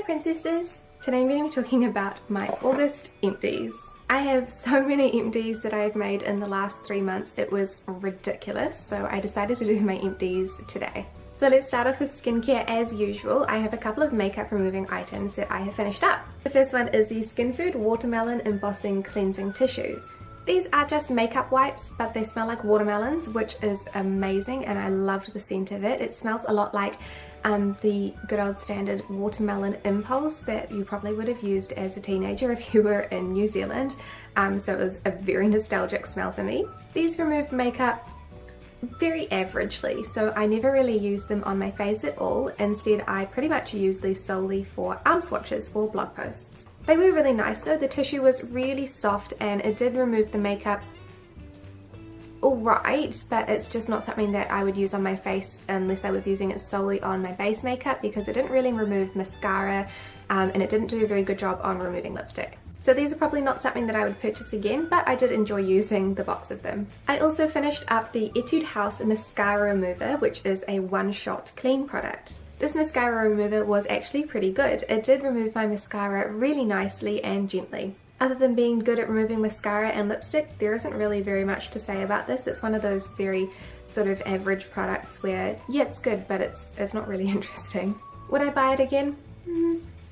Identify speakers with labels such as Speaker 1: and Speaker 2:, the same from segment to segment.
Speaker 1: Hello princesses! Today I'm going to be talking about my August empties. I have so many empties that I have made in the last 3 months, it was ridiculous, so I decided to do my empties today. So let's start off with skincare as usual. I have a couple of makeup removing items that I have finished up. The first one is the Skinfood Watermelon Embossing Cleansing Tissues. These are just makeup wipes, but they smell like watermelons, which is amazing, and I loved the scent of it. It smells a lot like the good old standard watermelon impulse that you probably would have used as a teenager if you were in New Zealand. So it was a very nostalgic smell for me. These remove makeup very averagely, so I never really use them on my face at all. Instead, I pretty much use these solely for arm swatches for blog posts. They were really nice though. The tissue was really soft and it did remove the makeup alright, but it's just not something that I would use on my face unless I was using it solely on my base makeup, because it didn't really remove mascara and it didn't do a very good job on removing lipstick. So these are probably not something that I would purchase again, but I did enjoy using the box of them. I also finished up the Etude House Mascara Remover, which is a one-shot clean product. This mascara remover was actually pretty good. It did remove my mascara really nicely and gently. Other than being good at removing mascara and lipstick, there isn't really very much to say about this. It's one of those very sort of average products where, yeah, it's good, but it's not really interesting. Would I buy it again?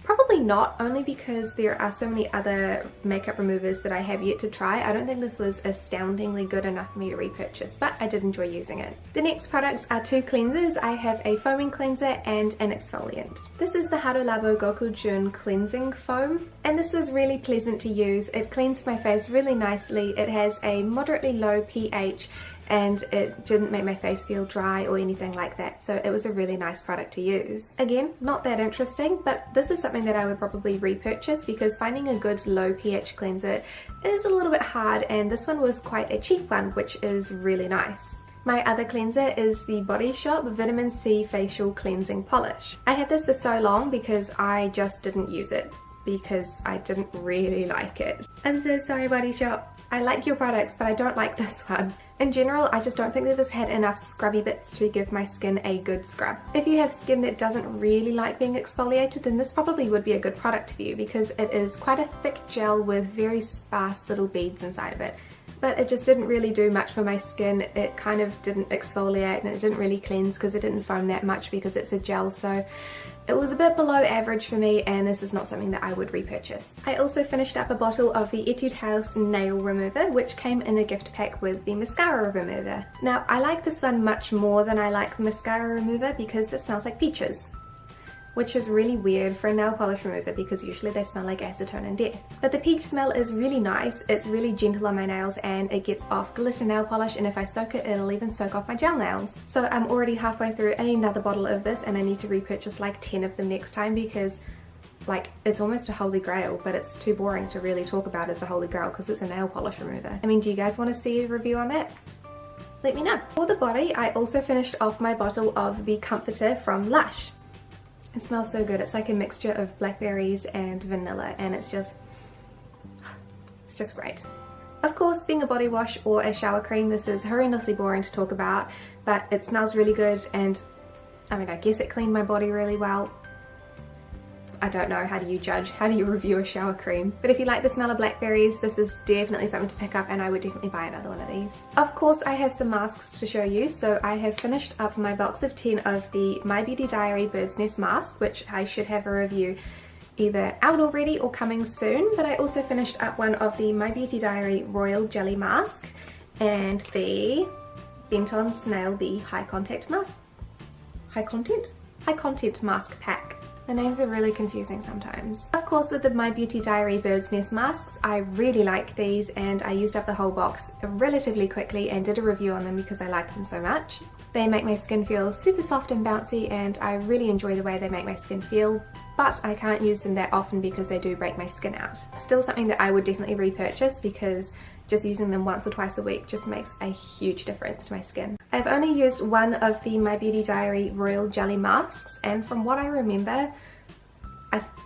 Speaker 1: Probably not, only because there are so many other makeup removers that I have yet to try. I don't think this was astoundingly good enough for me to repurchase, but I did enjoy using it. The next products are 2 cleansers. I have a foaming cleanser and an exfoliant. This is the Hado Labo Gokujun Cleansing Foam, and this was really pleasant to use. It cleansed my face really nicely. It has a moderately low pH, and it didn't make my face feel dry or anything like that, so it was a really nice product to use. Again, not that interesting, but this is something that I would probably repurchase because finding a good low pH cleanser is a little bit hard, and this one was quite a cheap one, which is really nice. My other cleanser is the Body Shop Vitamin C Facial Cleansing Polish. I had this for so long because I just didn't use it, because I didn't really like it. I'm so sorry, Body Shop. I like your products, but I don't like this one. In general, I just don't think that this had enough scrubby bits to give my skin a good scrub. If you have skin that doesn't really like being exfoliated, then this probably would be a good product for you, because it is quite a thick gel with very sparse little beads inside of it. But it just didn't really do much for my skin. It kind of didn't exfoliate and it didn't really cleanse because it didn't foam that much because it's a gel, so it was a bit below average for me, and this is not something that I would repurchase. I also finished up a bottle of the Etude House Nail Remover, which came in a gift pack with the Mascara Remover. Now, I like this one much more than I like the Mascara Remover because it smells like peaches, which is really weird for a nail polish remover because usually they smell like acetone and death. But the peach smell is really nice. It's really gentle on my nails and it gets off glitter nail polish, and if I soak it, it'll even soak off my gel nails. So I'm already halfway through another bottle of this, and I need to repurchase like 10 of them next time because like it's almost a holy grail, but it's too boring to really talk about as a holy grail because it's a nail polish remover. I mean, do you guys want to see a review on that? Let me know. For the body, I also finished off my bottle of the Comforter from Lush. It smells so good. It's like a mixture of blackberries and vanilla, and it's just great. Of course, being a body wash or a shower cream, this is horrendously boring to talk about, but it smells really good, and I mean, I guess it cleaned my body really well. I don't know, how do you judge? How do you review a shower cream? But if you like the smell of blackberries, this is definitely something to pick up, and I would definitely buy another one of these. Of course, I have some masks to show you, so I have finished up my box of 10 of the My Beauty Diary Bird's Nest mask, which I should have a review either out already or coming soon, but I also finished up one of the My Beauty Diary Royal Jelly Mask and the Benton Snail Bee High Content Mask Pack. The names are really confusing sometimes. Of course, with the My Beauty Diary Bird's Nest masks, I really like these, and I used up the whole box relatively quickly and did a review on them because I liked them so much. They make my skin feel super soft and bouncy, and I really enjoy the way they make my skin feel, but I can't use them that often because they do break my skin out. Still something that I would definitely repurchase because just using them once or twice a week just makes a huge difference to my skin. I've only used one of the My Beauty Diary Royal Jelly masks, and from what I remember,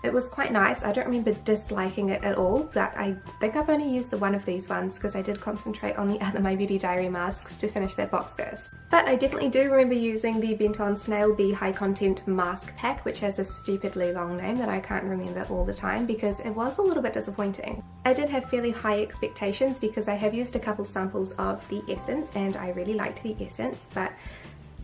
Speaker 1: It was quite nice. I don't remember disliking it at all, but I think I've only used the one of these ones because I did concentrate on the other My Beauty Diary masks to finish that box first. But I definitely do remember using the Benton Snail Bee High Content Mask Pack, which has a stupidly long name that I can't remember all the time because it was a little bit disappointing. I did have fairly high expectations because I have used a couple samples of the essence and I really liked the essence, but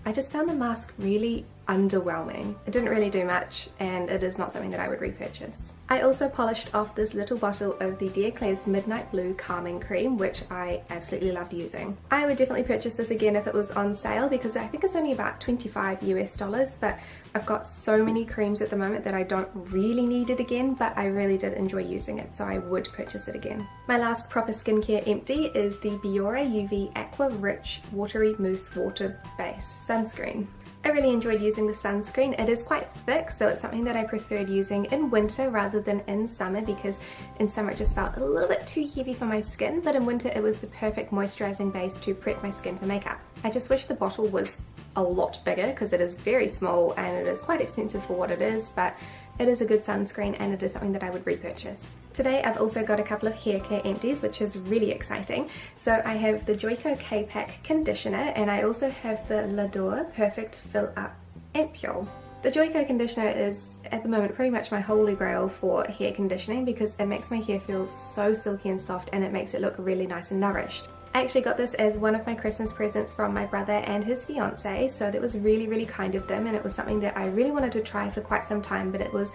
Speaker 1: I just found the mask really underwhelming. It didn't really do much and it is not something that I would repurchase. I also polished off this little bottle of the Dear Claire's Midnight Blue Calming Cream, which I absolutely loved using. I would definitely purchase this again if it was on sale because I think it's only about $25 US, but I've got so many creams at the moment that I don't really need it again, but I really did enjoy using it, so I would purchase it again. My last proper skincare empty is the Biore UV Aqua Rich Watery Mousse Water Base Sunscreen. I really enjoyed using the sunscreen. It is quite thick, so it's something that I preferred using in winter rather than in summer because in summer it just felt a little bit too heavy for my skin, but in winter it was the perfect moisturizing base to prep my skin for makeup. I just wish the bottle was a lot bigger because it is very small and it is quite expensive for what it is, but it is a good sunscreen and it is something that I would repurchase. Today I've also got a couple of hair care empties, which is really exciting. So I have the Joico K-Pack Conditioner and I also have the L'Adore Perfect Fill Up Ampule. The Joico conditioner is at the moment pretty much my holy grail for hair conditioning because it makes my hair feel so silky and soft and it makes it look really nice and nourished. I actually got this as one of my Christmas presents from my brother and his fiance, so that was really kind of them and it was something that I really wanted to try for quite some time, but it was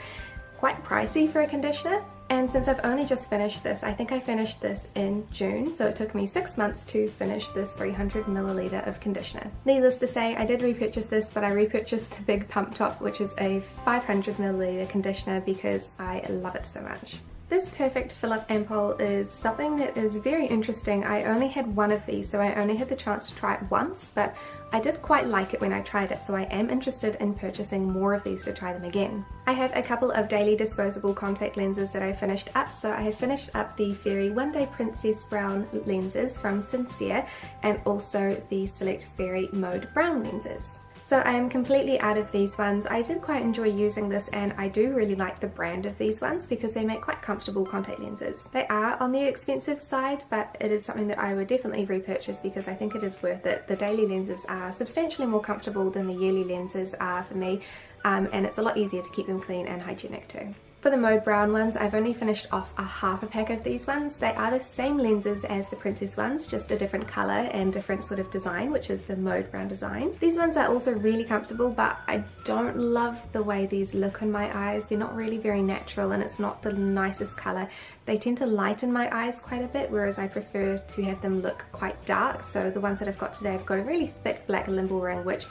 Speaker 1: quite pricey for a conditioner. And since I've only just finished this, I think I finished this in June, so it took me 6 months to finish this 300 milliliter of conditioner. Needless to say, I did repurchase this, but I repurchased the Big Pump Top, which is a 500 milliliter conditioner because I love it so much. This Perfect Fill Up Ampule is something that is very interesting. I only had one of these, so I only had the chance to try it once, but I did quite like it when I tried it, so I am interested in purchasing more of these to try them again. I have a couple of daily disposable contact lenses that I finished up, so I have finished up the Fairy One Day Princess Brown lenses from Sincere and also the Select Fairy Mode Brown lenses. So I am completely out of these ones. I did quite enjoy using this and I do really like the brand of these ones because they make quite comfortable contact lenses. They are on the expensive side, but it is something that I would definitely repurchase because I think it is worth it. The daily lenses are substantially more comfortable than the yearly lenses are for me, and it's a lot easier to keep them clean and hygienic too. For the Mode Brown ones, I've only finished off a half a pack of these ones. They are the same lenses as the Princess ones, just a different colour and different sort of design, which is the Mode Brown design. These ones are also really comfortable, but I don't love the way these look on my eyes. They're not really very natural and it's not the nicest colour. They tend to lighten my eyes quite a bit, whereas I prefer to have them look quite dark. So the ones that I've got today, I've got a really thick black limble ring, which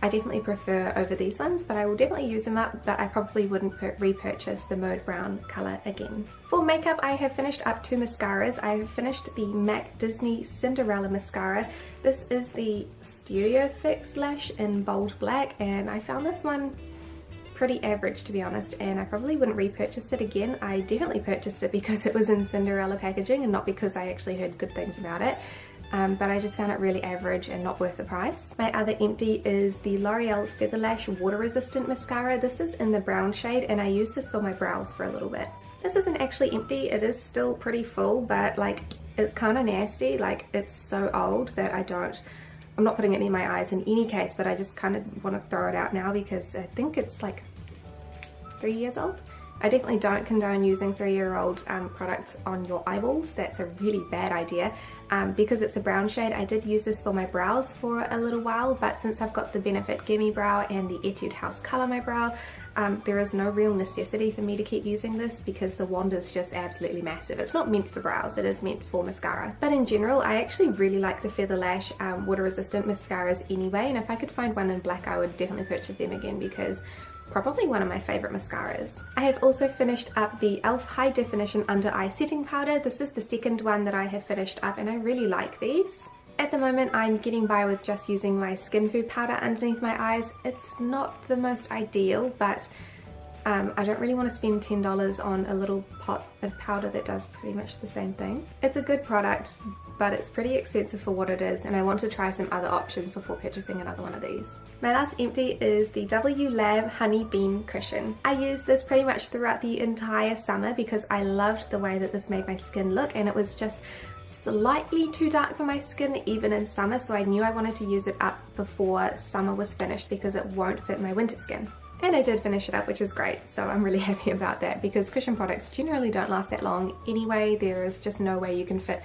Speaker 1: I definitely prefer over these ones, but I will definitely use them up, but I probably wouldn't repurchase the Mode Brown colour again. For makeup, I have finished up 2 mascaras. I have finished the MAC Disney Cinderella mascara. This is the Studio Fix Lash in bold black, and I found this one pretty average, to be honest, and I probably wouldn't repurchase it again. I definitely purchased it because it was in Cinderella packaging and not because I actually heard good things about it. But I just found it really average and not worth the price. My other empty is the L'Oreal Feather Lash Water Resistant Mascara. This is in the brown shade and I use this for my brows for a little bit. This isn't actually empty, it is still pretty full, but like it's kind of nasty. Like it's so old that I'm not putting it in my eyes in any case, but I just kind of want to throw it out now because I think it's like 3 years old. I definitely don't condone using 3-year-old products on your eyeballs. That's a really bad idea. Because it's a brown shade, I did use this for my brows for a little while, but since I've got the Benefit Gimme Brow and the Etude House Color My Brow, there is no real necessity for me to keep using this because the wand is just absolutely massive. It's not meant for brows, it is meant for mascara. But in general, I actually really like the Feather Lash water resistant mascaras anyway, and if I could find one in black, I would definitely purchase them again because probably one of my favourite mascaras. I have also finished up the e.l.f. High Definition Under Eye Setting Powder. This is the second one that I have finished up and I really like these. At the moment I'm getting by with just using my Skinfood powder underneath my eyes. It's not the most ideal, but I don't really want to spend $10 on a little pot of powder that does pretty much the same thing. It's a good product, but it's pretty expensive for what it is, and I want to try some other options before purchasing another one of these. My last empty is the W Lab Honey Bean Cushion. I used this pretty much throughout the entire summer because I loved the way that this made my skin look, and it was just slightly too dark for my skin even in summer, so I knew I wanted to use it up before summer was finished because it won't fit my winter skin. And I did finish it up, which is great, so I'm really happy about that because cushion products generally don't last that long anyway. There is just no way you can fit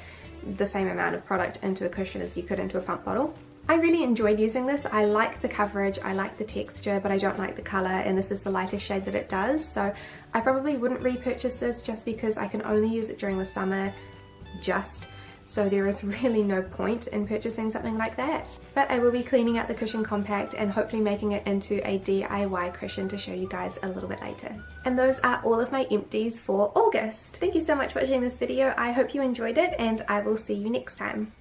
Speaker 1: the same amount of product into a cushion as you could into a pump bottle. I really enjoyed using this. I like the coverage, I like the texture, but I don't like the color, and this is the lightest shade that it does, so I probably wouldn't repurchase this just because I can only use it during the summer, so there is really no point in purchasing something like that. But I will be cleaning out the cushion compact and hopefully making it into a DIY cushion to show you guys a little bit later. And those are all of my empties for August. Thank you so much for watching this video. I hope you enjoyed it, and I will see you next time.